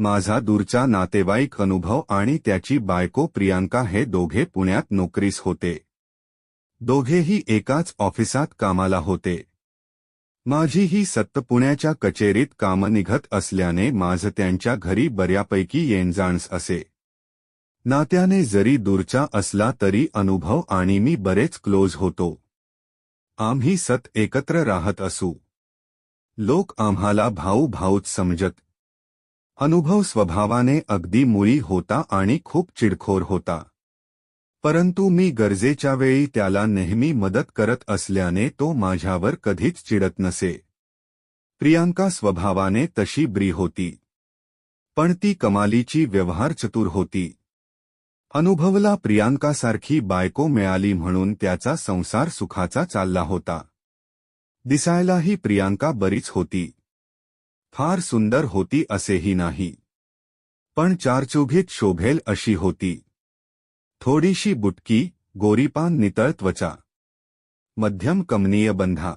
माझा दूरचा नातेवाईक अनुभव आणि त्याची बायको प्रियांका हे दोघे पुण्यात नोकरीस होते. दोघेही एकाच ऑफिसात कामाला होते. माझीही सतत पुण्याच्या कचेरीत कामं निघत असल्याने माझं त्यांच्या घरी बऱ्यापैकी येणजाणच असे. नात्याने जरी दूरचा असला तरी अनुभव आणि मी बरेच क्लोज होतो. आम्ही सतत एकत्र राहत असू. लोक आम्हाला भाऊ भाऊच समजत. अनुभव स्वभावाने अगदी मुळी होता आणि खूप चिडखोर होता. परंतु मी गरजेच्या वेळी त्याला नेहमी मदत करत असल्याने तो माझ्यावर कधीच चिडत नसे. प्रियांका स्वभावाने तशी ब्री होती. पण ती कमालीची व्यवहारचतुर होती. अनुभवला प्रियांकासारखी बायको मिळाली म्हणून त्याचा संसार सुखाचा चालला होता. दिसायलाही प्रियांका बरीच होती. फार सुंदर होती असेही नाही. पण चारचौघीत शोभेल अशी होती. थोडीशी बुटकी, गोरीपान नितळ त्वचा, मध्यम कमनीय बंधा,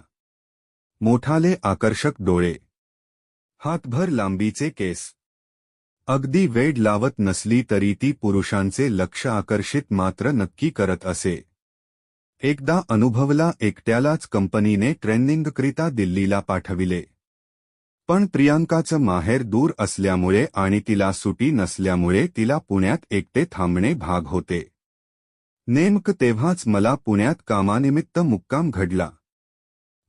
मोठाले आकर्षक डोळे, हातभर लांबीचे केस. अगदी वेड लावत नसली तरी ती पुरुषांचे लक्ष आकर्षित मात्र नक्की करत असे. एकदा अनुभवला एकट्यालाच कंपनीने ट्रेनिंगकरिता दिल्लीला पाठविले. पण प्रियांकाचं माहेर दूर असल्यामुळे आणि तिला सुटी नसल्यामुळे तिला पुण्यात एकटे थांबणे भाग होते. नेमकं तेव्हाच मला पुण्यात कामानिमित्त मुक्काम घडला.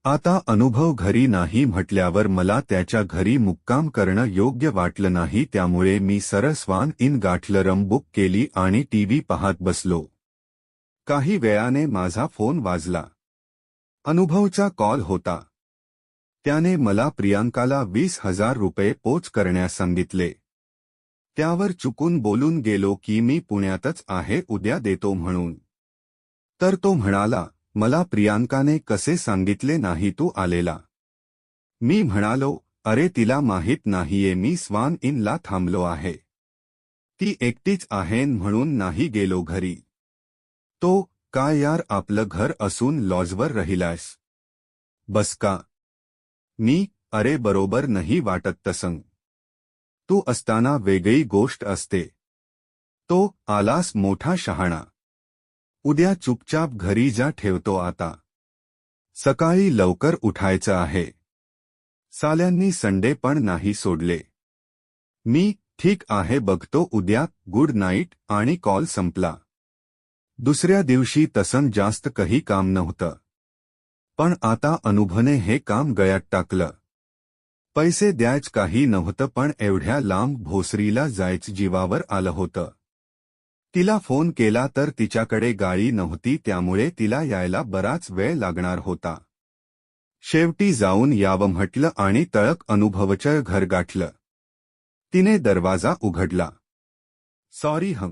आता अनुभव घरी नाही म्हटल्यावर मला त्याच्या घरी मुक्काम करणं योग्य वाटलं नाही. त्यामुळे मी सरळ स्वान इन गाठलं, रूम बुक केली आणि टीव्ही पाहत बसलो. काही वेळाने माझा फोन वाजला. अनुभवचा कॉल होता. त्याने मला प्रियांकाला 20,000 रुपये पोच करण्यास सांगितले. त्यावर चुकून बोलून गेलो की मी पुण्यातच आहे, उद्या देतो म्हणून. तर तो म्हणाला, मला प्रियांकाने कसे सांगितले नाही तू आलेला. मी म्हणालो, अरे तिला माहीत नाहीये मी स्वान इनला थांबलो आहे. ती एकटीच आहे म्हणून नाही गेलो घरी. तो, काय यार आपलं घर असून लॉजवर राहिलायस. बस का. मी, अरे बरोबर नाही वाटत तसं. तू असताना वेगळी गोष्ट असते. तो, आलास मोठा शहाणा. उद्या चुपचाप घरी जा, ठेवतो आता. सकाळी लवकर उठायचं आहे. साल्यांनी संडे पण नाही सोडले. मी, ठीक आहे बघतो उद्या, गुड नाईट, आणि कॉल संपला. दुसऱ्या दिवशी तसं जास्त काही काम नव्हतं. पण आता अनुभवने हे काम गळ्यात टाकलं. पैसे द्यायच काही नव्हतं पण एवढ्या लांब भोसरीला जायचं जीवावर आलं होतं. तिला फोन केला तर तिच्याकडे गाडी नव्हती, त्यामुळे तिला यायला बराच वेळ लागणार होता. शेवटी जाऊन यावं म्हटलं आणि तळक अनुभवचं घर गाठलं. तिने दरवाजा उघडला. सॉरी हं.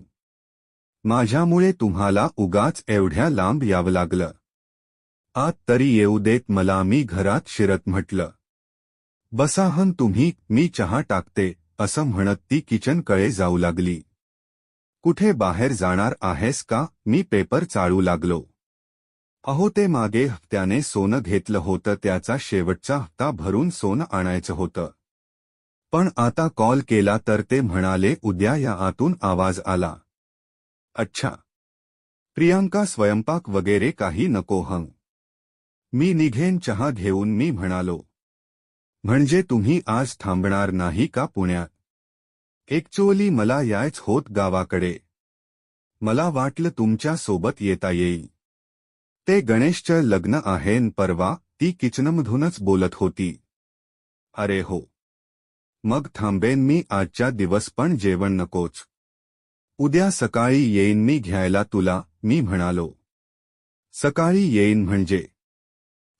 माझ्यामुळे तुम्हाला उगाच एवढ्या लांब यावं लागलं. आत तरी येऊ देत मला, मी घरात शिरत म्हटलं. बसा हं तुम्ही, मी चहा टाकते, असं म्हणत ती किचनकडे जाऊ लागली. कुठे बाहेर जाणार आहेस का, मी पेपर चाळू लागलो. अहो ते मागे हप्त्याने सोनं घेतलं होतं, त्याचा शेवटचा हप्ता भरून सोनं आणायचं होतं. पण आता कॉल केला तर ते म्हणाले उद्या या. आतून आवाज आला. अच्छा. प्रियांका, स्वयंपाक वगैरे काही नको हं. मी निघेन चहा घेऊन, मी म्हणालो. म्हणजे तुम्ही आज थांबणार नाही का पुण्यात? ॲक्च्युअली मला यायच होत गावाकडे. मला वाटलं तुमच्या सोबत येता येईल. ते गणेशचं लग्न आहे न परवा, ती किचनमधूनच बोलत होती. अरे हो. मग थांबेन मी आजच्या दिवस, पण जेवण नकोच. उद्या सकाळी येईन मी घ्यायला तुला, मी म्हणालो. सकाळी येईन म्हणजे?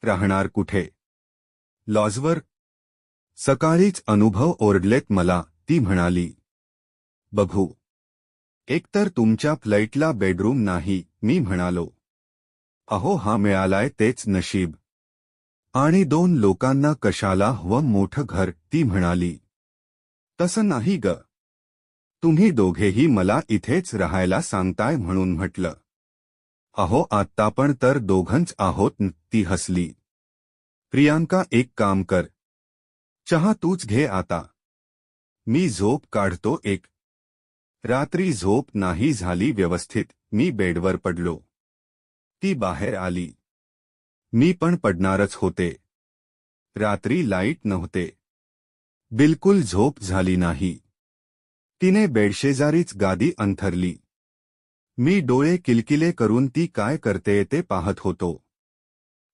राहणार कुठे? लॉजवर. सकाळीच अनुभव ओरडलेत मला, ती म्हणाली. बघू. एकतर तुमच्या फ्लाईटला बेडरूम नाही, मी म्हणालो. अहो हा मिळालाय तेच नशीब. आणि 2 लोकांना कशाला हवं मोठं घर, ती म्हणाली. तसं नाही ग. तुम्ही दोघेही मला इथेच राहायला सांगताय म्हणून म्हटलं. अहो आत्ता पण तर दोघंच आहोत न, ती हसली. प्रियांका, एक काम कर. चहा तूच घे आता. मी झोप काढतो एक. रात्री झोप नाही झाली व्यवस्थित. मी बेडवर पडलो. ती बाहेर आली. मी पण पडणारच होते. रात्री लाईट नव्हते. बिलकुल झोप झाली नाही. तिने बेडशेजारीच गादी अंथरली. मी डोळे किलकिले करून ती काय करते ते पाहत होतो.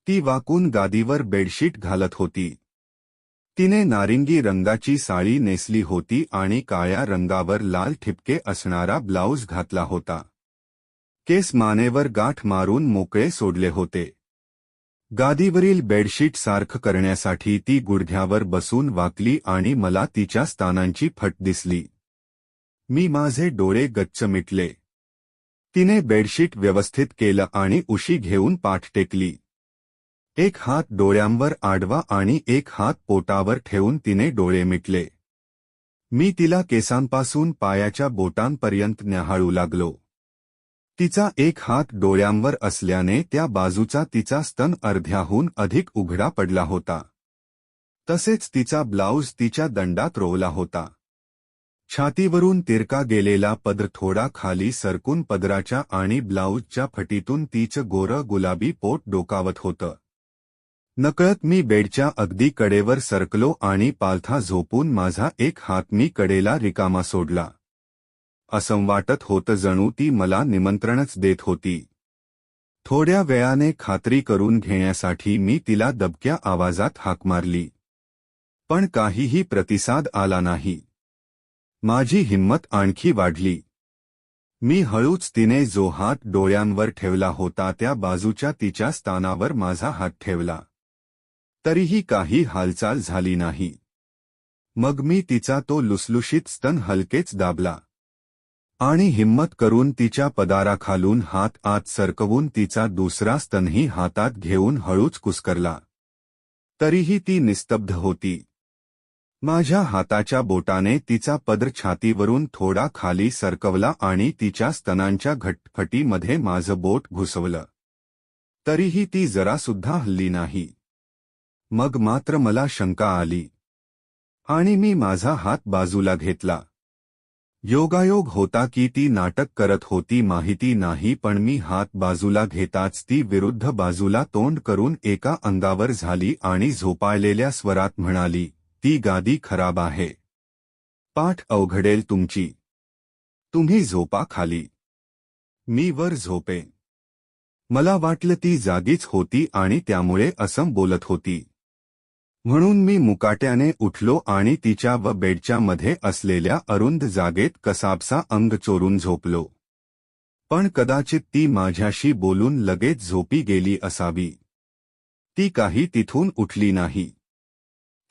ती वाकून गादीवर बेडशीट घालत होती. तिने नारिंगी रंगाची साडी नेसली होती आणि काळ्या रंगावर लाल ठिपके असणारा ब्लाऊज घातला होता. केस मानेवर गाठ मारून मोकळे सोडले होते. गादीवरील बेडशीट सारखं करण्यासाठी ती गुडघ्यावर बसून वाकली आणि मला तिच्या स्थानांची फट दिसली. मी माझे डोळे गच्च मिटले. तिने बेडशीट व्यवस्थित केलं आणि उशी घेऊन पाठ टेकली. एक हात डोळ्यांवर आडवा आणि एक हात पोटावर ठेवून तिने डोळे मिटले. मी तिला केसांपासून पायाच्या बोटांपर्यंत न्याहाळू लागलो. तिचा एक हात डोळ्यांवर असल्याने त्या बाजूचा तिचा स्तन अर्ध्याहून अधिक उघडा पडला होता. तसेच तिचा ब्लाऊज तिच्या दंडात रोवला होता. छातीवरून तिरका गेलेला पदर थोडा खाली सरकून पदराच्या आणि ब्लाऊजच्या फटीतून तिचं गोरं गुलाबी पोट डोकावत होतं. नकळत मी बेडच्या अगदी कडेवर सरकलो आणि पालथा झोपून माझा एक हात मी कडेला रिकामा सोडला. असं वाटत होतं जणू ती मला निमंत्रणच देत होती. थोड्या वेळाने खात्री करून घेण्यासाठी मी तिला दबक्या आवाजात हाक मारली. पण काहीही प्रतिसाद आला नाही. माझी हिंमत आणखी वाढली. मी हळूच तिने जो हात डोळ्यांवर ठेवला होता त्या बाजूच्या तिच्या स्थानावर माझा हात ठेवला. तरीही काही हालचाल झाली नाही. मग मी तिचा तो लुसलुशीत स्तन हलकेच दाबला आणि हिंमत करून तिच्या पदाराखालून हात आत सरकवून तिचा दुसरा स्तनही हातात घेऊन हळूच कुस्करला. तरीही ती निस्तब्ध होती. माझ्या हाताच्या बोटाने तिचा पदर छातीवरून थोडा खाली सरकवला आणि तिच्या स्तनांच्या घटफटीमध्ये माझं बोट घुसवलं. तरीही ती जरासुद्धा हलली नाही. मग मात्र मला शंका आली आणि मी माझा हात बाजूला घेतला. योगायोग होता की ती नाटक करत होती माहिती नाही, पण मी हात बाजूला घेताच ती विरुद्ध बाजूला तोंड करून एका अंगावर झाली आणि झोपाळलेल्या स्वरात म्हणाली, ती गादी खराब आहे. पाठ अवघडेल तुमची. तुम्ही झोपा खाली. मी वर झोपे. मला वाटलं ती जागीच होती आणि त्यामुळे असं बोलत होती. म्हणून मी मुकाट्याने उठलो आणि तिच्या व बेडच्या मध्ये असलेल्या अरुंद जागेत कसाबसा अंग चोरून झोपलो. पण कदाचित ती माझ्याशी बोलून लगेच झोपी गेली असावी. ती काही तिथून उठली नाही.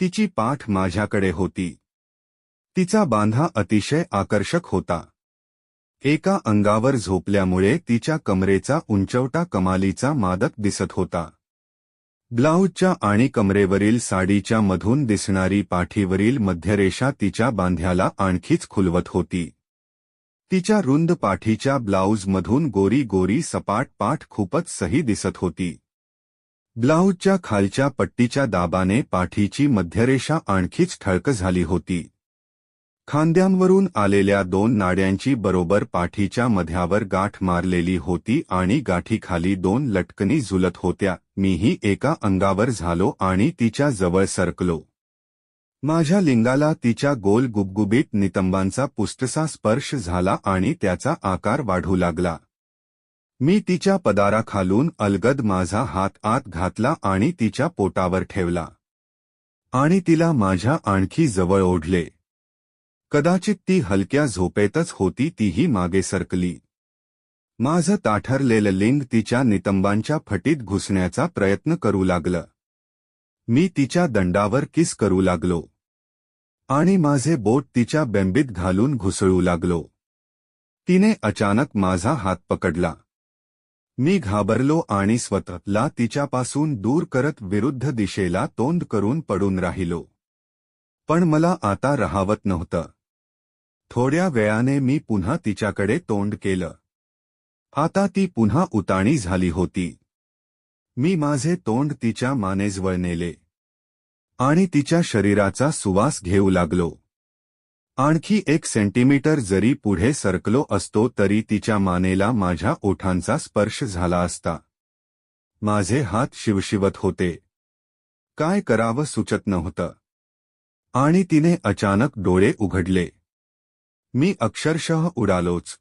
तिची पाठ माझ्याकडे होती. तिचा बांधा अतिशय आकर्षक होता. एका अंगावर झोपल्यामुळे तिच्या कमरेचा उंचवटा कमालीचा मादक दिसत होता. ब्लाऊजच्या आणि कमरेवरील साडीच्या मधून दिसणारी पाठीवरील मध्यरेषा तिच्या बांध्याला आणखीच खुलवत होती. तिच्या रुंद पाठीच्या ब्लाऊजमधून गोरी गोरी सपाट पाठ खूपच सही दिसत होती. ब्लाऊजच्या खालच्या पट्टीच्या दाबाने पाठीची मध्यरेषा आणखीच ठळक झाली होती. खांद्यांवरून आलेल्या दोन नाड्यांची बरोबर पाठीच्या मध्यावर गाठ मारलेली होती आणि गाठीखाली दोन लटकनी झुलत होत्या. मीही एका अंगावर झालो आणि तिच्या जवळ सरकलो. माझ्या लिंगाला तिच्या गोल गुबगुबीत नितंबांचा पुष्टसा स्पर्श झाला आणि त्याचा आकार वाढू लागला. मी तिच्या पदाराखालून अलगद माझा हात आत घातला आणि तिच्या पोटावर ठेवला आणि तिला माझ्या आणखी जवळ ओढले. कदाचित ती हलक्या झोपेतच होती. तीही मागे सरकली. माझं ताठरलेलं लिंग तिच्या नितंबांच्या फटीत घुसण्याचा प्रयत्न करू लागलं. मी तिच्या दंडावर किस करू लागलो आणि माझे बोट तिच्या बेंबीत घालून घुसळू लागलो. तिने अचानक माझा हात पकडला. मी घाबरलो आणि स्वतःला तिच्यापासून दूर करत विरुद्ध दिशेला तोंड करून पडून राहिलो. पण मला आता राहावत नव्हतं. थोड्या वेळाने मी पुन्हा तिच्याकडे तोंड केलं. आता ती पुन्हा उताणी झाली होती. मी माझे तोंड तिच्या मानेजवळ नेले आणि तिच्या शरीराचा सुवास घेऊ लागलो. आणखी 1 सेंटीमीटर जरी पुढे सरकलो असतो तरी तिच्या मानेला माझ्या ओठांचा स्पर्श झाला असता. माझे हात शिवशिवत होते. काय करावं सुचत नव्हतं. आणि तिने अचानक डोळे उघडले. मी अक्षरशः उडालोच.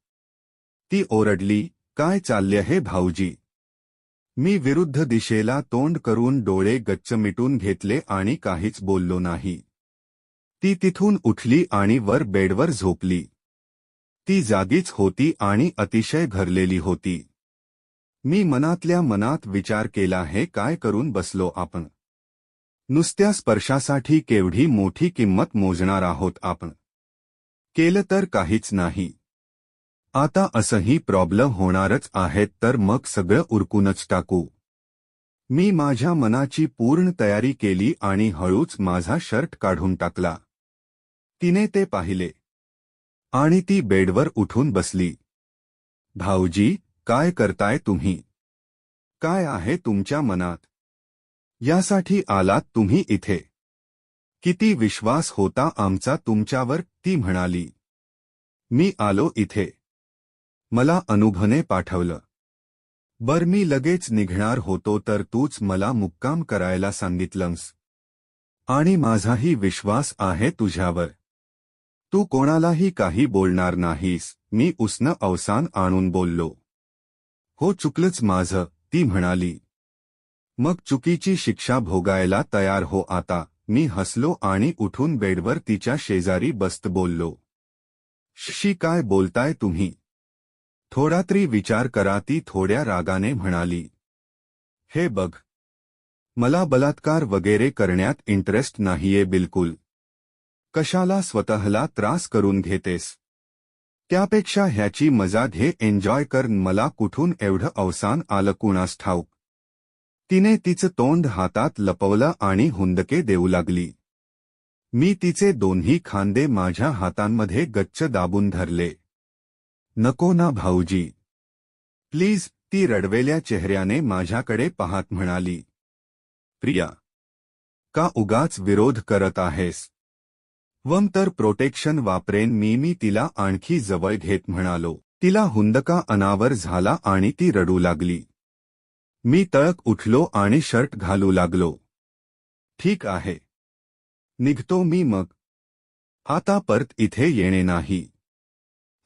ती ओरडली, काय चालले हे भाऊजी? मी विरुद्ध दिशेला तोंड करून डोळे गच्च मिटून घेतले आणि काहीच बोललो नाही. ती तिथून उठली आणि वर बेडवर झोपली. ती जागीच होती आणि अतिशय घरलेली होती. मी मनातल्या मनात विचार केला, हे काय करून बसलो आपण? नुसत्या स्पर्शासाठी केवढी मोठी किंमत मोजणार आहोत आपण. केलं तर काहीच नाही. आता असंही प्रॉब्लेम होणारच आहेत तर मग सगळं उरकूनच टाकू. मी माझ्या मनाची पूर्ण तयारी केली आणि हळूच माझा शर्ट काढून टाकला. तिने ते पाहिले आणि ती बेडवर उठून बसली. भाऊजी, काय करताय तुम्ही? काय आहे तुमच्या मनात? यासाठी आलात तुम्ही इथे? किती विश्वास होता आमचा तुमच्यावर, ती म्हणाली. मी आलो इथे. मला अनुभवने पाठवलं. मी लगेच निघणार होतो तर तूच मला मुक्काम करायला सांगितलंस. आणि माझाही विश्वास आहे तुझ्यावर. तू कोणालाही काही बोलणार नाहीस, मी उसनं अवसान आणून बोललो. हो, चुकलंच माझं, ती म्हणाली. मग चुकीची शिक्षा भोगायला तयार हो आता. मी हसलो आणि उठून बेडवर तिच्या शेजारी बसत बोललो. शी, काय बोलताय तुम्ही? थोडा तरी विचार करा, ती थोड्या रागाने म्हणाली. हे बघ, मला बलात्कार वगैरे करण्यात इंटरेस्ट नाहीये बिलकुल. कशाला स्वतःला त्रास करून घेतेस? त्यापेक्षा ह्याची मजा घे, एन्जॉय कर. मला कुठून एवढं अवसान आलं कुणास ठाऊक. तिने तिचं तोंड हातात लपवलं आणि हुंदके देऊ लागली. मी तिचे दोन्ही खांदे माझ्या हातांमध्ये गच्च दाबून धरले. नको ना भाऊजी, प्लीज, ती रडवेल्या चेहऱ्याने माझ्याकडे पाहत म्हणाली. प्रिया, का उगाच विरोध करत आहेस? तर प्रोटेक्शन वापरेन मी तिला आणखी जवळ घेत म्हणालो. तिला हुंदका अनावर झाला आणि ती रडू लागली. मी तळक उठलो आणि शर्ट घालू लागलो. ठीक आहे, निघतो मी मग. आता परत इथे येणे नाही.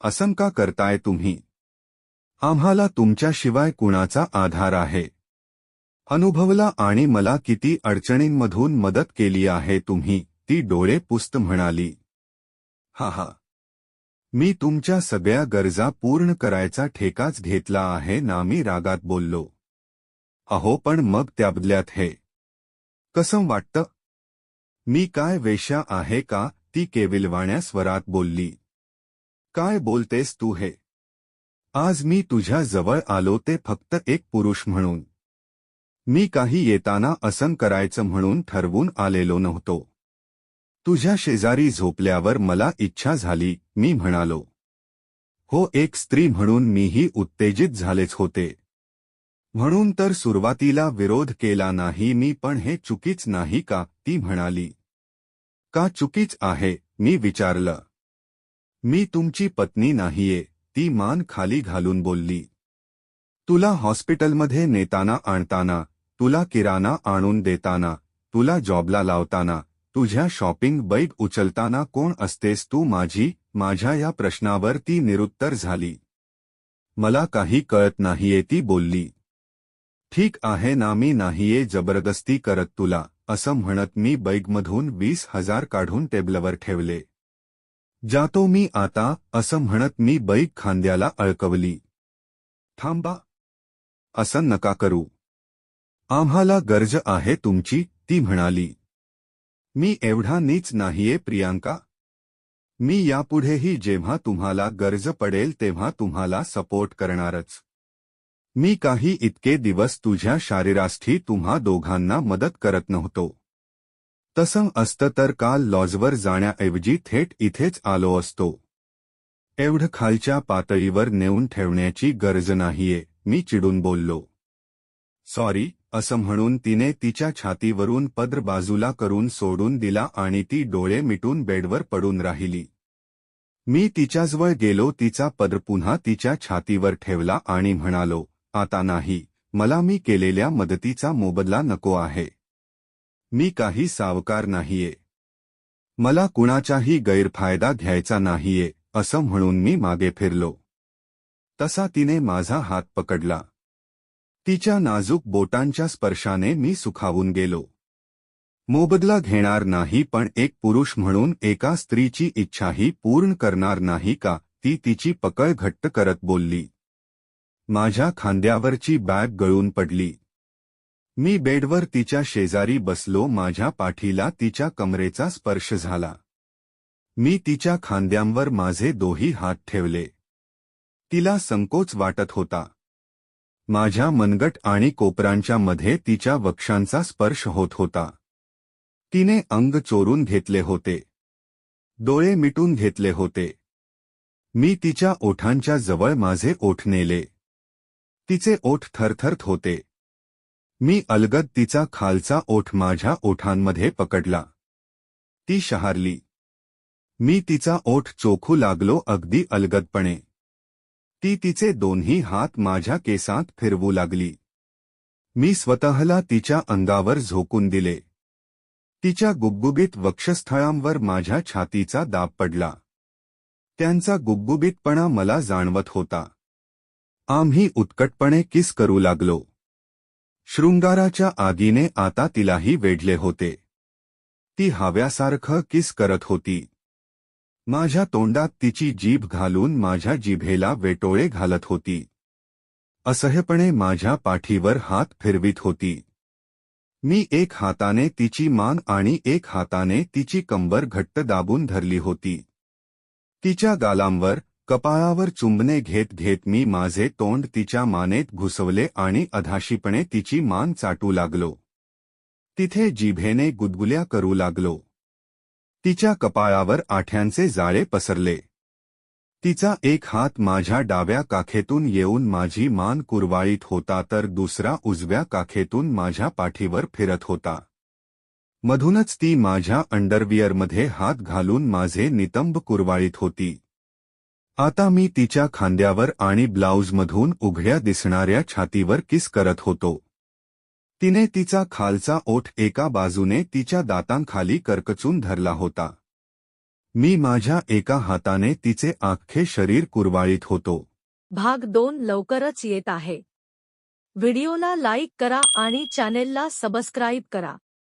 असं का करताय तुम्ही? आम्हाला तुमच्याशिवाय कुणाचा आधार आहे? अनुभवला आणि मला किती अडचणींमधून मदत केली आहे तुम्ही, ती डोळे पुसत म्हणाली. हा, मी तुमच्या सगळ्या गरजा पूर्ण करायचा ठेकाच घेतला आहे ना, मी रागात बोललो. अहो, पण मग त्याबदल्यात हे कसं वाटतं? मी काय वेश्या आहे का? ती केविलवाण्या स्वरात बोलली. काय बोलतेस तू हे? आज मी तुझ्या जवळ आलो ते फक्त एक पुरुष म्हणून. मी काही येताना असं करायचं म्हणून ठरवून आलेलो नव्हतो. तुझ्या शेजारी झोपल्यावर मला इच्छा झाली, मी म्हणालो. हो, एक स्त्री म्हणून मीही उत्तेजित झालेच होते. म्हणून तर सुरुवातीला विरोध केला नाही मी, पण हे चुकीच नाही का? ती म्हणाली. का चुकीच आहे? मी विचारलं. मी तुमची पत्नी नाहीये, ती मान खाली घालून बोलली. तुला हॉस्पिटलमध्ये नेताना आणताना, तुला किराणा आणून देताना, तुला जॉबला लावताना, तुझ्या शॉपिंग बॅग उचलताना कोण असतेस तू माझी? माझ्या या प्रश्नावर ती निरुत्तर झाली. मला काही कळत नाहीये, ती बोलली. ठीक आहे ना, मी नाहीये जबरदस्ती करत तुला, असं म्हणत मी बॅगमधून 20,000 काढून टेबलवर ठेवले. जातो मी आता, असं म्हणत मी बॅग खांद्याला अडकवली. थांबा, असं नका करू. आम्हाला गरज आहे तुमची, ती म्हणाली. मी एवढा नीच नाहीये प्रियांका. मी यापुढेही जेव्हा तुम्हाला गरज पडेल तेव्हा तुम्हाला सपोर्ट करणारच. मी काही इतके दिवस तुझ्या शरीरासाठी तुम्हा दोघांना मदत करत नव्हतो. तसं असतं तर काल लॉजवर जाण्याऐवजी थेट इथेच आलो असतो. एवढं खालच्या पातळीवर नेऊन ठेवण्याची गरज नाहीये, मी चिडून बोललो. सॉरी, असं म्हणून तिने तिच्या छातीवरून पदर बाजूला करून सोडून दिला आणि ती डोळे मिटून बेडवर पडून राहिली. मी तिच्याजवळ गेलो, तिचा पदर पुन्हा तिच्या छातीवर ठेवला आणि म्हणालो, आता नाही, मला मी केलेल्या मदतीचा मोबदला नको आहे. मी काही सावकार नाहीये. मला कुणाचाही गैरफायदा घ्यायचा नाहीये, असं म्हणून मी मागे फिरलो. तसा तिने माझा हात पकडला. तिच्या नाजूक बोटांच्या स्पर्शाने मी सुखावून गेलो. मोबदला घेणार नाही, पण एक पुरुष म्हणून एका स्त्रीची इच्छाही पूर्ण करणार नाही का, ती तिची पकड घट्ट करत बोलली. माझ्या खांद्यावरची बॅग गळून पडली. मी बेडवर तिच्या शेजारी बसलो, माझ्या पाठीला तिच्या कमरेचा स्पर्श झाला. मी तिच्या खांद्यांवर माझे दोही हात ठेवले. तिला संकोच वाटत होता. माझ्या मनगट आणि कोपरांच्या मध्ये तिच्या वक्षांचा स्पर्श होत होता. तिने अंग चोरून घेतले होते. डोळे मिटून घेतले होते. मी तिच्या ओठांच्या जवळ माझे ओठ नेले. तिचे ओठ थरथरत होते. मी अलगद तिचा खालचा ओठ माझ्या ओठांमध्ये पकडला. ती शहारली. मी तिचा ओठ चोखू लागलो, अगदी अलगदपणे. ती तिचे दोन्ही हात माझ्या केसांत फिरवू लागली. मी स्वतःला तिच्या अंगावर झोकून दिले. तिच्या गुबगुबीत वक्षस्थळांवर माझ्या छातीचा दाब पडला. त्यांचा गुबगुबीतपणा मला जाणवत होता. आम्ही उत्कटपणे किस करू लागलो. शृंगाराच्या आगीने आता तिलाही वेढले होते. ती हव्यासारखं किस करत होती. माझ्या तोंडात तिची जीभ घालून माझ्या जिभेला वेटोळे घालत होती. असह्यपणे माझ्या पाठीवर हात फिरवीत होती. मी एक हाताने तिची मान आणि एक हाताने तिची कंबर घट्ट दाबून धरली होती. तिच्या गालांवर, कपाळावर चुंबने घेत घेत मी माझे तोंड तिच्या मानेत घुसवले आणि अधाशीपणे तिची मान चाटू लागलो. तिथे जिभेने गुदगुल्या करू लागलो. तिच्या कपाळावर आठ्यांचे जाळे पसरले. तिचा एक हात माझ्या डाव्या काखेतून येऊन माझी मान कुरवाळीत होता, तर दुसरा उजव्या काखेतून माझ्या पाठीवर फिरत होता. मधूनच ती माझ्या अंडरवियरमध्ये हात घालून माझे नितंब कुरवाळीत होती. आता मी तिच्या खांद्यावर आणि ब्लाऊजमधून उघड्या दिसणाऱ्या छातीवर किस करत होतो. तिने तिचा खालचा ओठ एका बाजूने तिच्या दातांखाली करकचून धरला होता. मी माझ्या एका हाताने तिचे अख्खे शरीर कुरवाळीत होतो. भाग 2 लवकरच येत आहे. व्हिडिओला लाईक करा आणि चॅनेलला सबस्क्राईब करा.